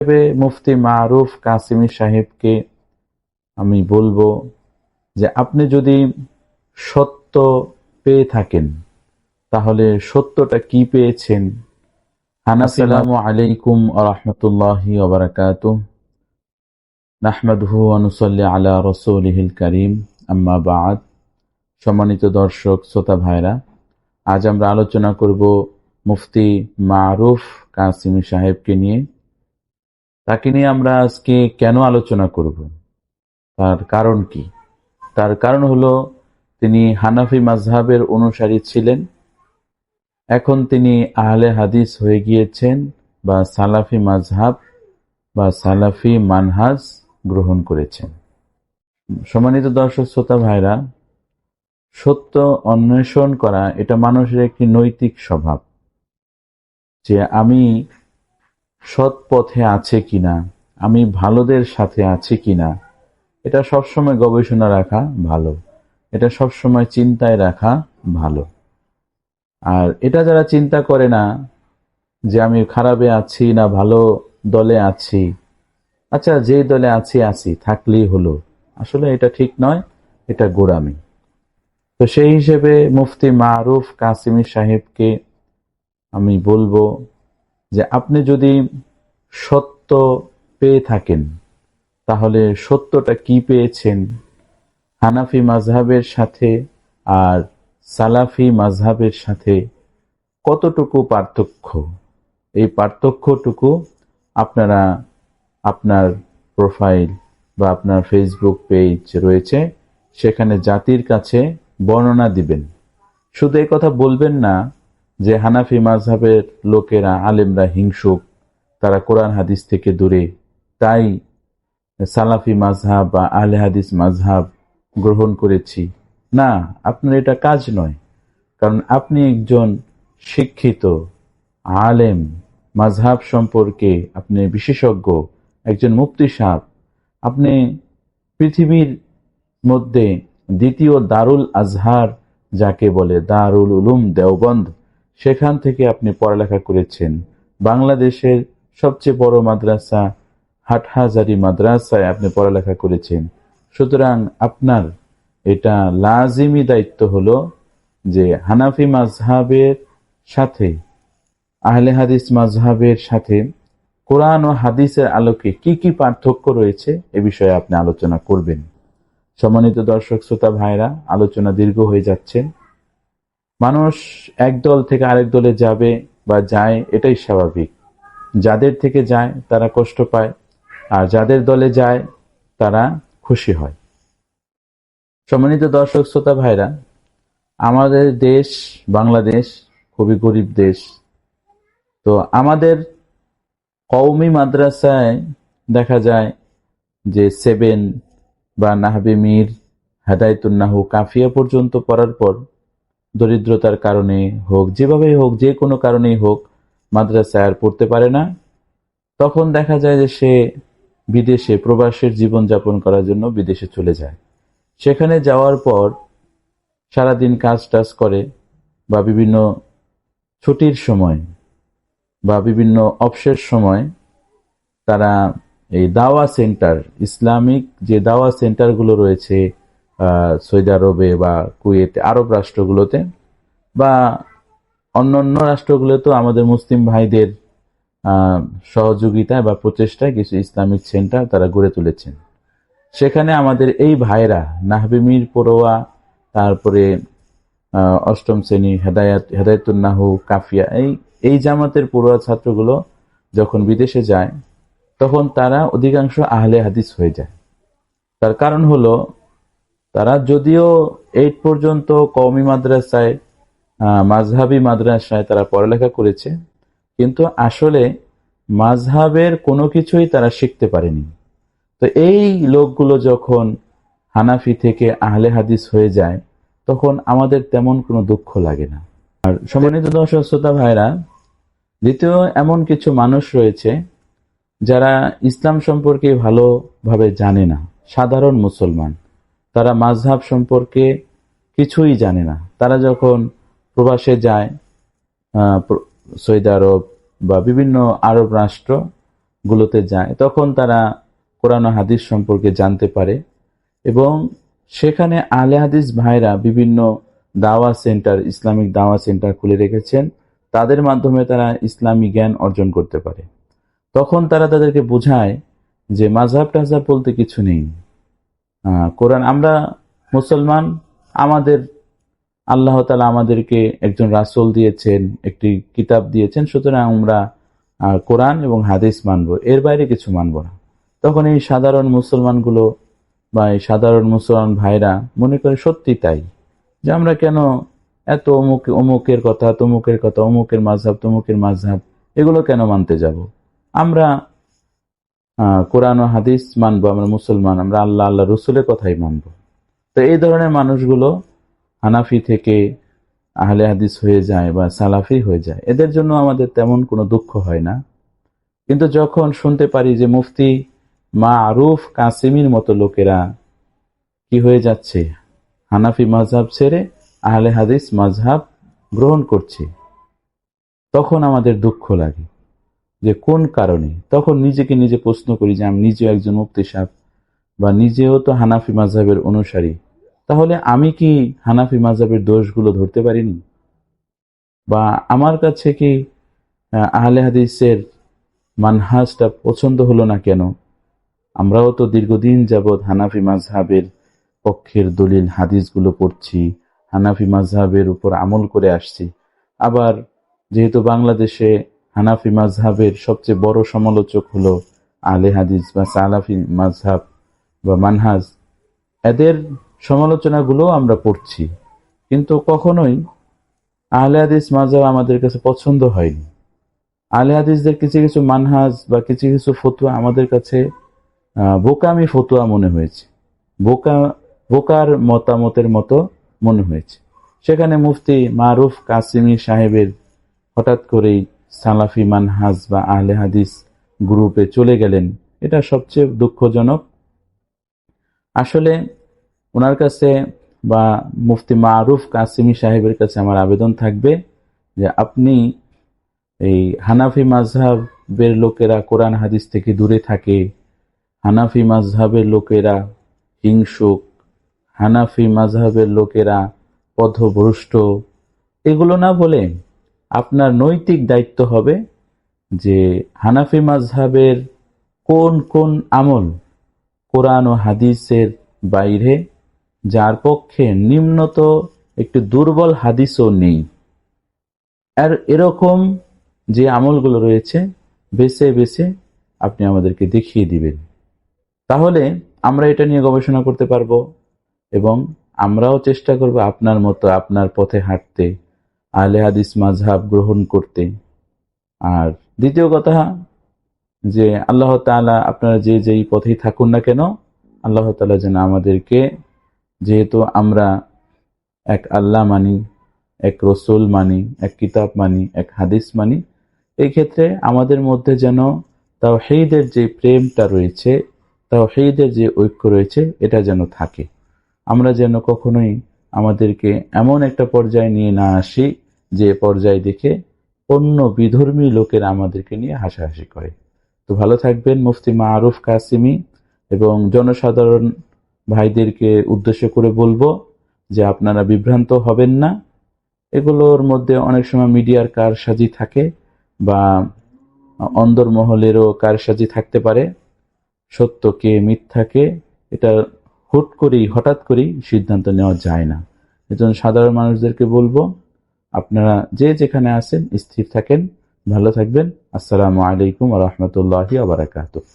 মুফতি মারুফ কাসিমি সাহেবকে আমি বলবো যে আপনি যদি সত্য পেয়ে থাকেন তাহলে সত্যটা কি পেয়েছেন। আসসালামু আলাইকুম ওয়া রাহমাতুল্লাহি ওয়া বারাকাতুহু। নাহমাদুহু ওয়া নুসাল্লি আলা রাসূলিহিল কারীম, আম্মা বা'দ। সম্মানিত দর্শক শ্রোতা ভাইরা, আজ আমরা আলোচনা করব মুফতি মারুফ কাসিমি সাহেবকে নিয়ে। তাকে নিয়ে আমরা আজকে কেন আলোচনা করব, তার কারণ কি? তার কারণ হলো তিনি হানাফি মাযহাবের অনুসারী ছিলেন, এখন তিনি আহলে হাদিস হয়ে গিয়েছেন বা সালাফি মাযহাব বা সালাফি মানহাজ গ্রহণ করেছেন। সম্মানিত দর্শক শ্রোতা ভাইরা, সত্য অন্বেষণ করা এটা মানুষের একটি নৈতিক স্বভাব, যে আমি সৎ পথে আছে কিনা, আমি ভালোদের সাথে আছি কিনা, এটা সবসময় গবেষণা রাখা ভালো, এটা সবসময় চিন্তায় রাখা ভালো। আর এটা যারা চিন্তা করে না যে আমি খারাপে আছি না ভালো দলে আছি, আচ্ছা যে দলে আছি থাকলেই হলো, আসলে এটা ঠিক নয়, এটা গোঁড়ামি। তো সেই হিসেবে মুফতি মারুফ কাসিমি সাহেবকে আমি বলবো যে আপনি যদি সত্য পেয়ে থাকেন তাহলে সত্যটা কি পেয়েছেন। হানাফি মাযহাবের সাথে আর সালাফি মাযহাবের সাথে কতটুকু পার্থক্য, এই পার্থক্যটুকু আপনারা আপনার প্রোফাইল বা আপনার ফেসবুক পেজ রয়েছে সেখানে জাতির কাছে বর্ণনা দিবেন। শুধু এই কথা বলবেন না যে হানাফি মাযহাবের লোকেরা, আলেমরা হিংসুক, তারা কোরআন হাদিস থেকে দূরে, তাই সালাফি মাযহাব বা আহলে হাদিস মাযহাব গ্রহণ করেছি। না, আপনার এটা কাজ নয়, কারণ আপনি একজন শিক্ষিত আলেম, মাযহাব সম্পর্কে আপনি বিশেষজ্ঞ, একজন মুফতি সাহেব। আপনি পৃথিবীর মধ্যে দ্বিতীয় দারুল আজহার যাকে বলে, দারুল উলুম দেওবন্দ, সেখান থেকে আপনি পড়ালেখা করেছেন। বাংলাদেশের সবচেয়ে বড় মাদ্রাসা হাটহাজারী মাদ্রাসায় আপনি পড়ালেখা করেছেন। সুতরাং আপনার এটা লাজিমি দায়িত্ব হলো যে হানাফি মাযহাবের সাথে আহলে হাদিস মাযহাবের সাথে কোরআন ও হাদিসের আলোকে কি কি পার্থক্য রয়েছে এ বিষয়ে আপনি আলোচনা করবেন। সম্মানিত দর্শক শ্রোতা ভাইরা, আলোচনা দীর্ঘ হয়ে যাচ্ছে। মানুষ এক দল থেকে আরেক দলে যাবে বা যায়, এটাই স্বাভাবিক। যাদের থেকে যায় তারা কষ্ট পায়, আর যাদের দলে যায় তারা খুশি হয়। সম্মানিত দর্শক শ্রোতা ভাইরা, আমাদের দেশ বাংলাদেশ খুবই গরিব দেশ। তো আমাদের কওমি মাদ্রাসায় দেখা যায় যে 7 বা নাহবে মীর, হেদায়েতুন নাহু, কাফিয়া পর্যন্ত পড়ার পর দরিদ্রতার কারণে হোক, যেভাবেই হোক, যে কোনো কারণেই হোক, মাদ্রাসায় আর পড়তে পারে না। তখন দেখা যায় যে সে বিদেশে প্রবাসের জীবনযাপন করার জন্য বিদেশে চলে যায়। সেখানে যাওয়ার পর সারাদিন কাজ টাজ করে বা বিভিন্ন ছুটির সময় বা বিভিন্ন অবসর সময় তারা এই দাওয়া সেন্টার, ইসলামিক যে দাওয়া সেন্টারগুলো রয়েছে সৌদি আরবে বা কুয়েতে, আরব রাষ্ট্রগুলোতে বা অন্যান্য রাষ্ট্রগুলোতেও আমাদের মুসলিম ভাইদের সহযোগিতায় বা প্রচেষ্টায় কিছু ইসলামিক সেন্টার তারা গড়ে তুলেছেন। সেখানে আমাদের এই ভাইরা নাহবে মীর পড়ুয়া, তারপরে অষ্টম শ্রেণী হেদায়েতুন নাহু, কাফিয়া, এই জামাতের পড়ুয়া ছাত্রগুলো যখন বিদেশে যায় তখন তারা অধিকাংশ আহলে হাদিস হয়ে যায়। তার কারণ হলো তারা যদিও 8 পর্যন্ত কওমি মাদ্রাসায়, মাযহাবী মাদ্রাসায় তারা পড়ালেখা করেছে, কিন্তু আসলে মাযহাবের কোনো কিছুই তারা শিখতে পারেনি। তো এই লোকগুলো যখন হানাফি থেকে আহলে হাদিস হয়ে যায় তখন আমাদের তেমন কোনো দুঃখ লাগে না। আর সম্মানিত দর্শক শ্রোতা ভাইরা, দ্বিতীয় এমন কিছু মানুষ রয়েছে যারা ইসলাম সম্পর্কে ভালোভাবে জানে না, সাধারণ মুসলমান, তারা মাযহাব সম্পর্কে কিছুই জানে না। তারা যখন প্রবাসে যায়, সৌদি আরব বা বিভিন্ন আরব রাষ্ট্র, গুলোতে যায়, তখন তারা কোরআন ও হাদিস সম্পর্কে জানতে পারে। এবং সেখানে আহলে হাদিস ভাইরা বিভিন্ন দাওয়া সেন্টার, ইসলামিক দাওয়া সেন্টার খুলে রেখেছেন, তাদের মাধ্যমে তারা ইসলামী জ্ঞান অর্জন করতে পারে। তখন তারা তাদেরকে বোঝায় যে মাযহাব টাযহাব বলতে কিছু নেই। কোরআন, আমরা মুসলমান, আমাদের আল্লাহ তাআলা আমাদেরকে একজন রাসূল দিয়েছেন, একটি কিতাব দিয়েছেন, সুতরাং আমরা কোরআন এবং হাদিস মানব, এর বাইরে কিছু মানব না। তখন এই সাধারণ মুসলমানগুলো বা এই সাধারণ মুসলমান ভাইরা মনে করে সত্যি তাই, যে আমরা কেন এত অমুকের কথা, তমুকের কথা, অমুকের মাযহাব, তমুকের মাযহাব, এগুলো কেন মানতে যাব? আমরা কোরআন ও হাদিস মানবো, আমরা মুসলমান, আমরা আল্লাহ আল্লাহ রসুলের কথাই মানবো। তো এই ধরনের মানুষগুলো হানাফি থেকে আহলে হাদিস হয়ে যায় বা সালাফি হয়ে যায়, এদের জন্য আমাদের তেমন কোনো দুঃখ হয় না। কিন্তু যখন শুনতে পারি যে মুফতি মারুফ কাসিমির মতো লোকেরা কি হয়ে যাচ্ছে, হানাফি মাযহাব ছেড়ে আহলে হাদিস মাযহাব গ্রহণ করছে, তখন আমাদের দুঃখ লাগে যে কোন কারণে। তখন নিজেকে নিজে প্রশ্ন করি যে আমি নিজেও একজন মুফতি সাহেব বা নিজেও তো হানাফি মাযহাবের অনুসারী, তাহলে আমি কি হানাফি মাযহাবের দোষগুলো ধরতে পারিনি? বা আমার কাছে কি আহলে হাদিসের মানহাজটা পছন্দ হলো না কেন? আমরাও তো দীর্ঘদিন যাবৎ হানাফি মাযহাবের পক্ষের দলিল হাদিসগুলো পড়ছি, হানাফি মাযহাবের উপর আমল করে আসছি। আবার যেহেতু বাংলাদেশে হানাফি মাযহাবের সবচেয়ে বড় সমালোচক হলো আহলে হাদিস বা সালাফি মাযহাব বা মানহাজ, এদের সমালোচনাগুলো আমরা পড়ছি, কিন্তু কখনোই আহলে হাদিস মাযহাব আমাদের কাছে পছন্দ হয়নি। আহলে হাদিসদের কিছু কিছু মানহাজ বা কিছু কিছু ফতোয়া আমাদের কাছে বোকামি ফতোয়া মনে হয়েছে, বোকার মতামতের মতো মনে হয়েছে। সেখানে মুফতি মারুফ কাসিমি সাহেবের হঠাৎ করেই সালাফি মানহাজ বা আহলে হাদিস গ্রুপে চলে গেলেন, এটা সবচেয়ে দুঃখজনক। আসলে ওনার কাছে বা মুফতি মারুফ কাসিমি সাহেবের কাছে আমার আবেদন থাকবে যে আপনি এই হানাফি মাযহাবের লোকেরা কোরআন হাদিস থেকে দূরে থাকে, হানাফি মাযহাবের লোকেরা হিংসুক, হানাফি মাযহাবের লোকেরা পথভ্রষ্ট, এগুলো না বলে আপনার নৈতিক দায়িত্ব হবে যে হানাফি মাযহাবের কোন কোন আমল কোরআন ও হাদিসের বাইরে, যার পক্ষে নিম্নত একটু দুর্বল হাদিসও নেই, আর এরকম যে আমলগুলো রয়েছে বেছে বেছে আপনি আমাদেরকে দেখিয়ে দিবেন। তাহলে আমরা এটা নিয়ে গবেষণা করতে পারবো এবং আমরাও চেষ্টা করব আপনার মতো আপনার পথে হাঁটতে, আহলে হাদিস মাযহাব গ্রহণ করতে। আর দ্বিতীয় কথা যে আল্লাহ তাআলা আপনারা যে যেই পথেই থাকুন না কেন, আল্লাহ তাআলা যেন আমাদেরকে, যেহেতু আমরা এক আল্লাহ মানি, এক রসুল মানি, এক কিতাব মানি, এক হাদিস মানি, এই ক্ষেত্রে আমাদের মধ্যে যেন তাওহীদের যে প্রেমটা রয়েছে, তাওহীদের যে ঐক্য রয়েছে, এটা যেন থাকে। আমরা যেন কখনোই আমাদেরকে এমন একটা পর্যায়ে নিয়ে না আসি যে পর্যায়ে দেখে অন্য বিধর্মী লোকেরা আমাদেরকে নিয়ে হাসাহাসি করে। তো ভালো থাকবেন। মুফতি মারুফ কাসিমি এবং জনসাধারণ ভাইদেরকে উদ্দেশ্য করে বলবো যে আপনারা বিভ্রান্ত হবেন না। এগুলোর মধ্যে অনেক সময় মিডিয়ার কারসাজি থাকে বা অন্দরমহলেরও কারসাজি থাকতে পারে। সত্যকে মিথ্যাকে এটা হঠাৎ করেই সিদ্ধান্ত নেওয়া যায় না। এজন্য সাধারণ মানুষদেরকে বলবো আপনারা যে যেখানে আছেন স্থির থাকেন, ভালো থাকবেন। আসসালামু আলাইকুম ওয়া রাহমাতুল্লাহি ওয়া বারাকাতুহু।